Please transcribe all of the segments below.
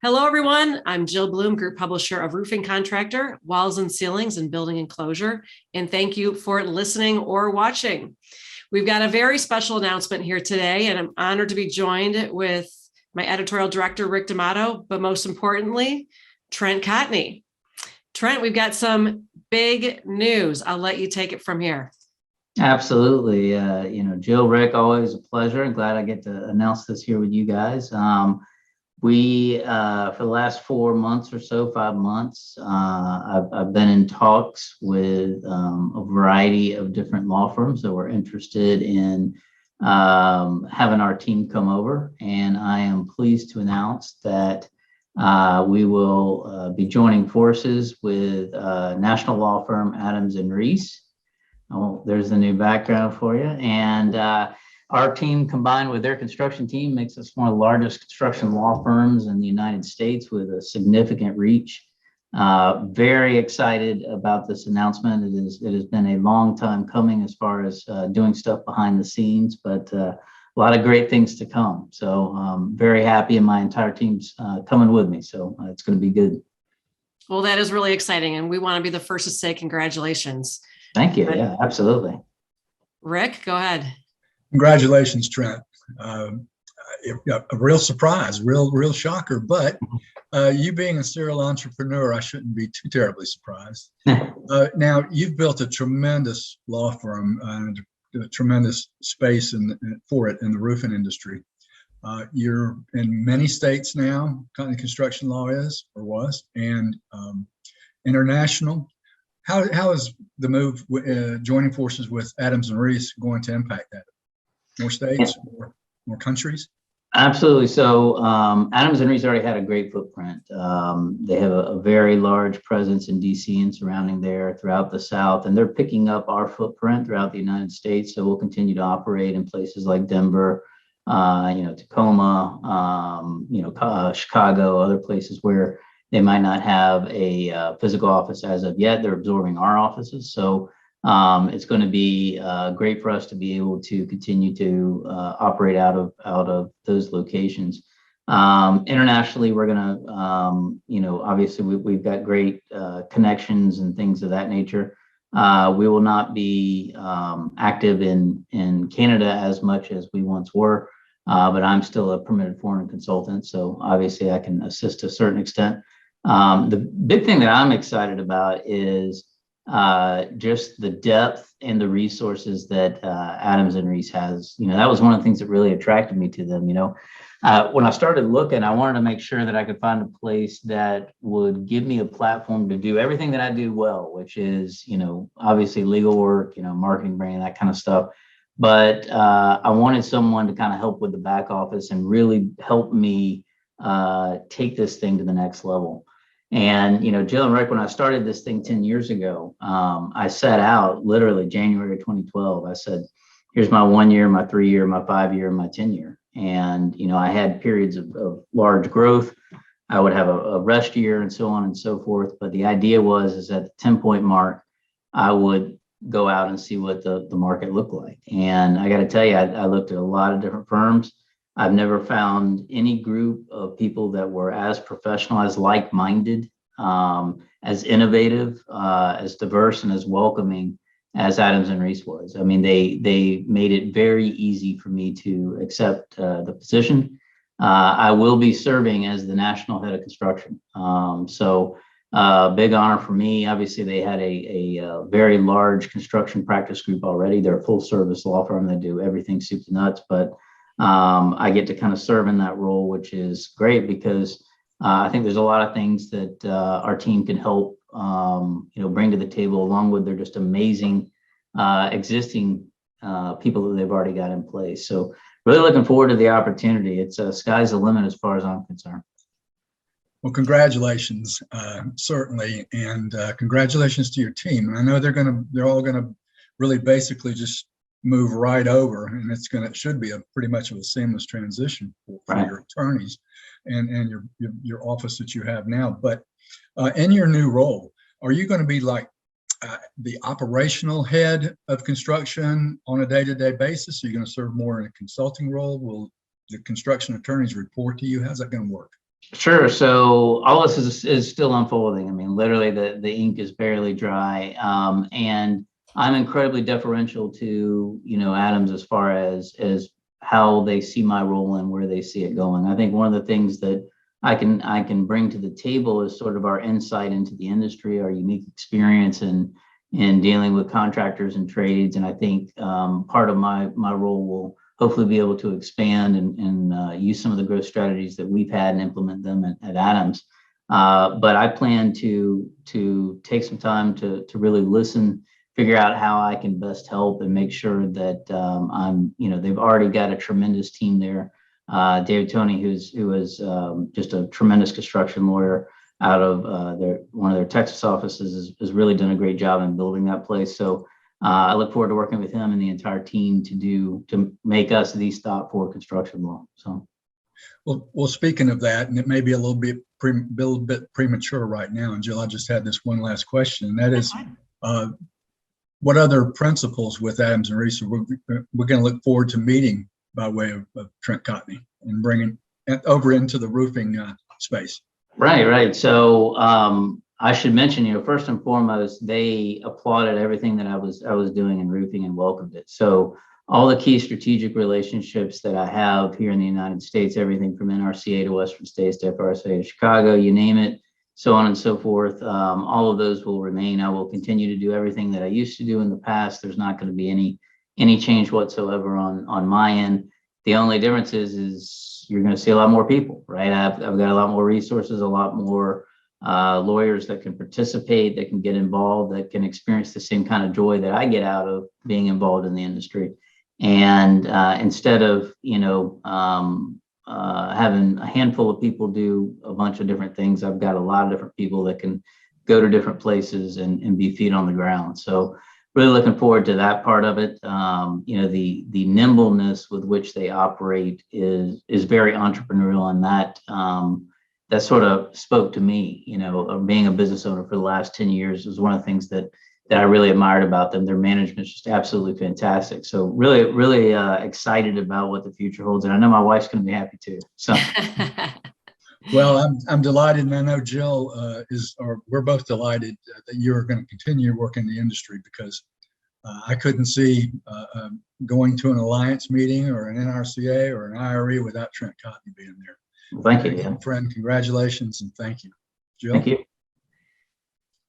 Hello, everyone. I'm Jill Bloom, Group Publisher of Roofing Contractor, Walls and Ceilings, and Building Enclosure. And thank you for listening or watching. We've got a very special announcement here today, and I'm honored to be joined with my editorial director, Rick D'Amato, but most importantly, Trent Cotney. Trent, we've got some big news. I'll let you take it from here. Absolutely. Jill, Rick, always a pleasure. I'm glad I get to announce this here with you guys. We, for the last 4 months or so, 5 months, I've been in talks with a variety of different law firms that were interested in having our team come over. And I am pleased to announce that we will be joining forces with national law firm Adams and Reese. Oh, there's the new background for you. And our team combined with their construction team makes us one of the largest construction law firms in the United States with a significant reach. Very excited about this announcement. It has been a long time coming as far as doing stuff behind the scenes, but a lot of great things to come. So I'm very happy, and my entire team's coming with me. So it's going to be good. Well, that is really exciting, and we want to be the first to say congratulations. Thank you. Yeah, absolutely. Rick, go ahead. Congratulations, Trent. A real surprise, real shocker, but you being a serial entrepreneur, I shouldn't be too terribly surprised. Now, you've built a tremendous law firm and a tremendous space for it in the roofing industry. You're in many states now, Cotney Construction Law is, or was, and international. How is the move, joining forces with Adams and Reese, going to impact that? More states, more countries? Absolutely. So Adams and Reese already had a great footprint. They have a very large presence in DC and surrounding there, throughout the South, and they're picking up our footprint throughout the United States. So we'll continue to operate in places like Denver, Tacoma, Chicago, other places where they might not have a physical office as of yet. They're absorbing our offices. So it's going to be great for us to be able to continue to operate out of those locations. Internationally, we're going to, obviously we've got great connections and things of that nature. We will not be active in Canada as much as we once were, but I'm still a permitted foreign consultant, so obviously I can assist to a certain extent. The big thing that I'm excited about is just the depth and the resources that Adams and Reese has. That was one of the things that really attracted me to them. When I started looking, I wanted to make sure that I could find a place that would give me a platform to do everything that I do well, which is, obviously legal work, marketing, branding, that kind of stuff. But I wanted someone to kind of help with the back office and really help me take this thing to the next level. And, Jill and Rick, when I started this thing 10 years ago, I set out literally January 2012. I said, here's my 1 year, my 3 year, my 5 year, my 10 year. And, I had periods of large growth. I would have a rest year and so on and so forth. But the idea is at the 10-point mark, I would go out and see what the market looked like. And I got to tell you, I looked at a lot of different firms. I've never found any group of people that were as professional, as like-minded, as innovative, as diverse, and as welcoming as Adams and Reese was. I mean, they made it very easy for me to accept the position. I will be serving as the national head of construction. So big honor for me. Obviously, they had a very large construction practice group already. They're a full-service law firm. They do everything soup to nuts, but I get to kind of serve in that role, which is great because I think there's a lot of things that our team can help, bring to the table, along with their just amazing existing people that they've already got in place. So really looking forward to the opportunity. It's sky's the limit as far as I'm concerned. Well, congratulations, certainly, and congratulations to your team. And I know they're all gonna really basically just move right over, and it should be pretty much of a seamless transition for Right. your attorneys and your office that you have now. But in your new role, are you going to be like the operational head of construction on a day-to-day basis? Are you going to serve more in a consulting role? Will the construction attorneys report to you? How's that going to work? Sure. So all this is still unfolding. I mean, literally the ink is barely dry. And I'm incredibly deferential to, Adams as far as how they see my role and where they see it going. I think one of the things that I can bring to the table is sort of our insight into the industry, our unique experience in dealing with contractors and trades. And I think part of my role will hopefully be able to expand and use some of the growth strategies that we've had and implement them at Adams. But I plan to take some time to really listen, figure out how I can best help and make sure that they've already got a tremendous team there. David Tony, who is just a tremendous construction lawyer out of one of their Texas offices, has really done a great job in building that place. So I look forward to working with him and the entire team to make us the stop for construction law. So, well, speaking of that, and it may be a little bit premature right now, and Jill, I just had this one last question, and that is, what other principals with Adams and Reese we're going to look forward to meeting by way of Trent Cotney and bringing it over into the roofing space? Right. So I should mention, first and foremost, they applauded everything that I was doing in roofing and welcomed it. So all the key strategic relationships that I have here in the United States, everything from NRCA to Western States to FRSA to Chicago, you name it, so on and so forth. All of those will remain. I will continue to do everything that I used to do in the past. There's not going to be any change whatsoever on my end. The only difference is you're going to see a lot more people, right? I've got a lot more resources, a lot more lawyers that can participate, that can get involved, that can experience the same kind of joy that I get out of being involved in the industry. And instead of, having a handful of people do a bunch of different things, I've got a lot of different people that can go to different places and be feet on the ground. So really looking forward to that part of it. The nimbleness with which they operate is very entrepreneurial, and that sort of spoke to me. Of being a business owner for the last 10 years was one of the things that I really admired about them. Their management is just absolutely fantastic. So really excited about what the future holds, and I know my wife's going to be happy too. So. Well, I'm delighted, and I know Jill we're both delighted that you're going to continue working in the industry, because I couldn't see going to an alliance meeting or an NRCA or an IRE without Trent Cotney being there. Thank you, Dan. Friend, congratulations and thank you. Jill? Thank you.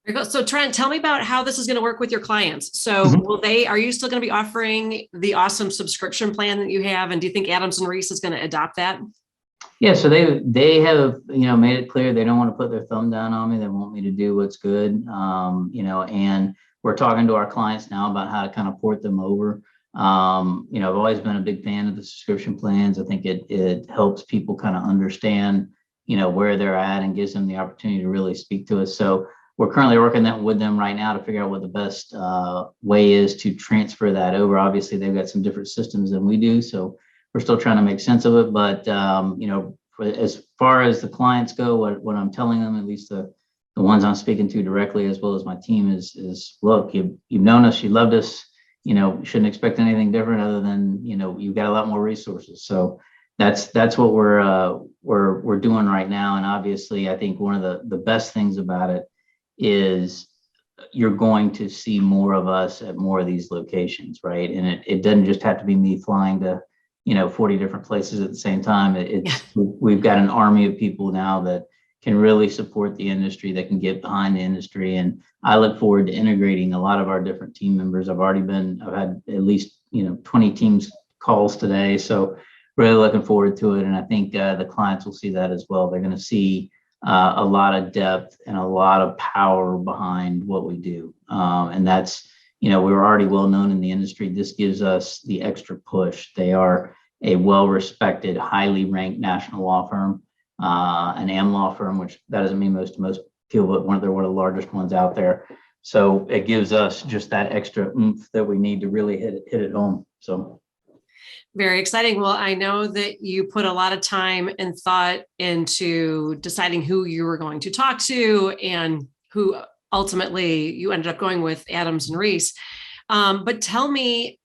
There you go. So Trent, tell me about how this is going to work with your clients. So are you still going to be offering the awesome subscription plan that you have? And do you think Adams and Reese is going to adopt that? Yeah, so they have made it clear they don't want to put their thumb down on me. They want me to do what's good, and we're talking to our clients now about how to kind of port them over. I've always been a big fan of the subscription plans. I think it helps people kind of understand where they're at and gives them the opportunity to really speak to us. So we're currently working with them right now to figure out what the best way is to transfer that over. Obviously, they've got some different systems than we do, so we're still trying to make sense of it. But as far as the clients go, what I'm telling them, at least the ones I'm speaking to directly, as well as my team, is look, you've known us, you loved us, shouldn't expect anything different other than you've got a lot more resources. So that's what we're doing right now. And obviously, I think one of the best things about it is you're going to see more of us at more of these locations, right? And it doesn't just have to be me flying to 40 different places at the same time. We've got an army of people now that can really support the industry, that can get behind the industry. And I look forward to integrating a lot of our different team members. I've had at least 20 teams calls today. So really looking forward to it. And I think the clients will see that as well. They're going to see a lot of depth and a lot of power behind what we do. And that's, we're already well known in the industry. This gives us the extra push. They are a well-respected, highly ranked national law firm, an AM law firm, which that doesn't mean most people, but they're one of the largest ones out there. So it gives us just that extra oomph that we need to really hit it home. So. Very exciting. Well, I know that you put a lot of time and thought into deciding who you were going to talk to and who ultimately you ended up going with Adams and Reese. But tell me,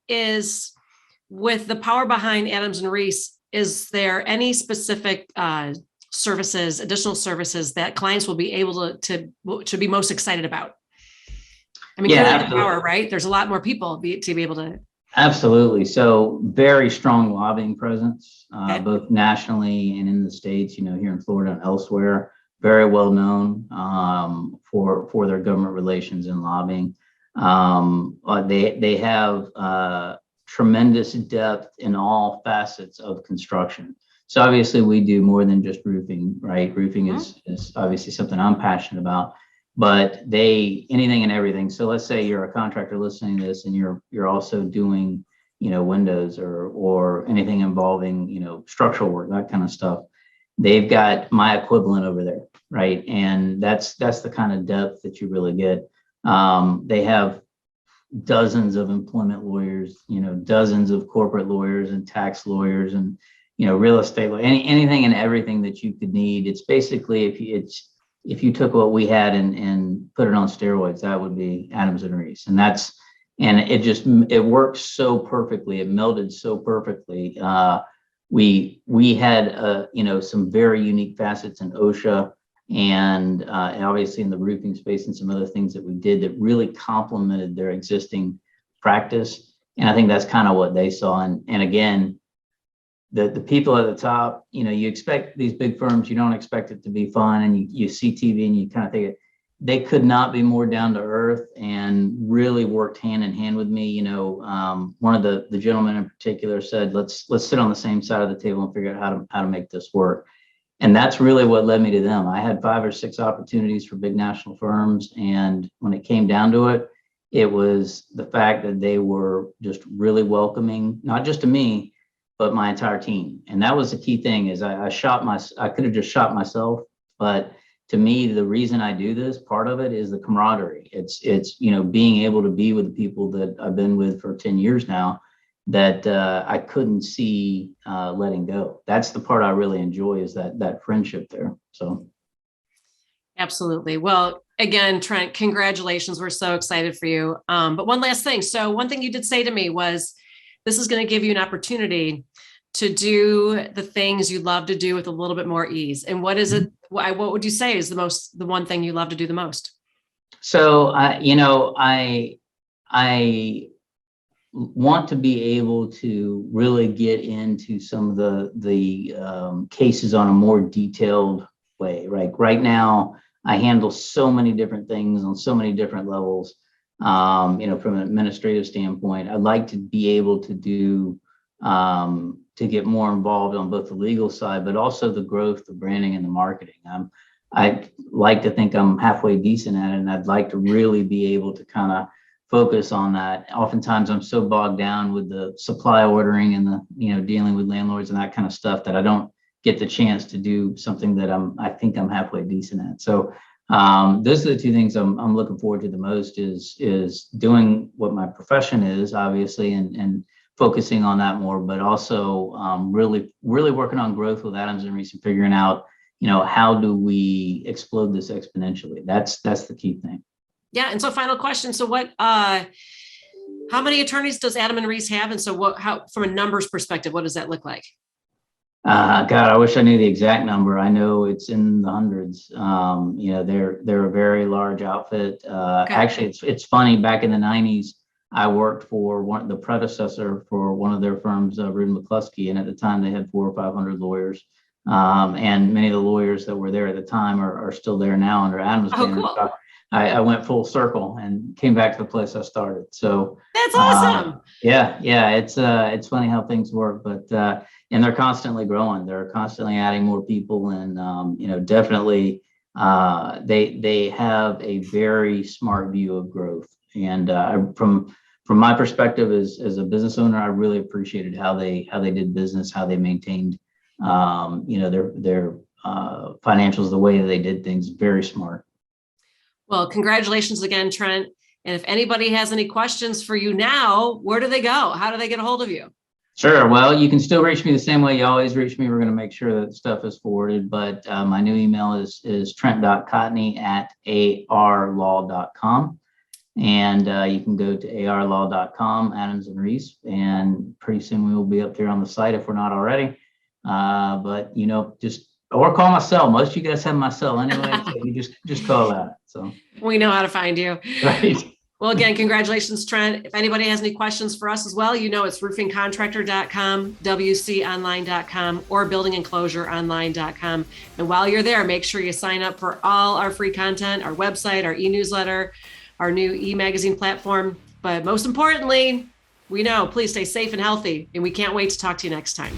with the power behind Adams and Reese, is there any specific services, additional services that clients will be able to be most excited about? I mean, Yeah, clearly the absolutely. power, right? There's a lot more people to be able to. Absolutely. So very strong lobbying presence, Okay. both nationally and in the States, here in Florida and elsewhere. Very well known for their government relations and lobbying. They have tremendous depth in all facets of construction. So obviously we do more than just roofing, right? Roofing is obviously something I'm passionate about. But anything and everything. So let's say you're a contractor listening to this and you're also doing, windows or anything involving, structural work, that kind of stuff. They've got my equivalent over there, right? And that's the kind of depth that you really get. They have dozens of employment lawyers, dozens of corporate lawyers and tax lawyers and, real estate, anything and everything that you could need. It's basically, if you took what we had and put it on steroids, that would be Adams and Reese. And it works so perfectly. It melded so perfectly. We had, some very unique facets in OSHA and obviously in the roofing space and some other things that we did that really complemented their existing practice. And I think that's kind of what they saw. And again, the people at the top, you expect these big firms, you don't expect it to be fun, and you see TV and you kind of think they could not be more down to earth and really worked hand in hand with me. One of the gentlemen in particular said, let's sit on the same side of the table and figure out how to make this work. And that's really what led me to them. I had 5 or 6 opportunities for big national firms. And when it came down to it, it was the fact that they were just really welcoming, not just to me, but my entire team. And that was the key thing is I could have just shot myself, but to me, the reason I do this, part of it is the camaraderie. It's being able to be with the people that I've been with for 10 years now that I couldn't see letting go. That's the part I really enjoy is that friendship there. So. Absolutely. Well, again, Trent, congratulations. We're so excited for you. But one last thing. So one thing you did say to me was, this is going to give you an opportunity to do the things you love to do with a little bit more ease. And what is it? What would you say is the one thing you love to do the most? So, I want to be able to really get into some of the cases on a more detailed way. Right now, I handle so many different things on so many different levels. From an administrative standpoint, I'd like to be able to do to get more involved on both the legal side, but also the growth, the branding, and the marketing. I like to think I'm halfway decent at it, and I'd like to really be able to kind of focus on that. Oftentimes, I'm so bogged down with the supply ordering and the dealing with landlords and that kind of stuff that I don't get the chance to do something that I think I'm halfway decent at. So. Those are the 2 things I'm looking forward to the most is doing what my profession is, obviously, and focusing on that more, but also really working on growth with Adams and Reese and figuring out, how do we explode this exponentially? That's the key thing. Yeah. And so final question. So how many attorneys does Adam and Reese have? And so from a numbers perspective, what does that look like? God, I wish I knew the exact number. I know it's in the hundreds. They're a very large outfit. Okay. Actually, it's funny. Back in the 90s, I worked for the predecessor for one of their firms, Rudin McCluskey, and at the time they had 400 or 500 lawyers. And many of the lawyers that were there at the time are still there now under Adams. Oh, cool. I went full circle and came back to the place I started. So that's awesome. Yeah. It's funny how things work, but and they're constantly growing. They're constantly adding more people, and definitely they have a very smart view of growth. And from my perspective as a business owner, I really appreciated how they did business, how they maintained their financials, the way that they did things. Very smart. Well, congratulations again, Trent. And if anybody has any questions for you now, where do they go? How do they get a hold of you? Sure. Well, you can still reach me the same way you always reach me. We're going to make sure that stuff is forwarded, but my new email is trent.cotney@arlaw.com. And you can go to arlaw.com, Adams and Reese, and pretty soon we will be up there on the site if we're not already. But just Or call my cell. Most of you guys have my cell anyway, so you just call that. So We know how to find you. right. Well, again, congratulations, Trent. If anybody has any questions for us as well, it's roofingcontractor.com, wconline.com, or buildingenclosureonline.com. And while you're there, make sure you sign up for all our free content, our website, our e-newsletter, our new e-magazine platform. But most importantly, please stay safe and healthy, and we can't wait to talk to you next time.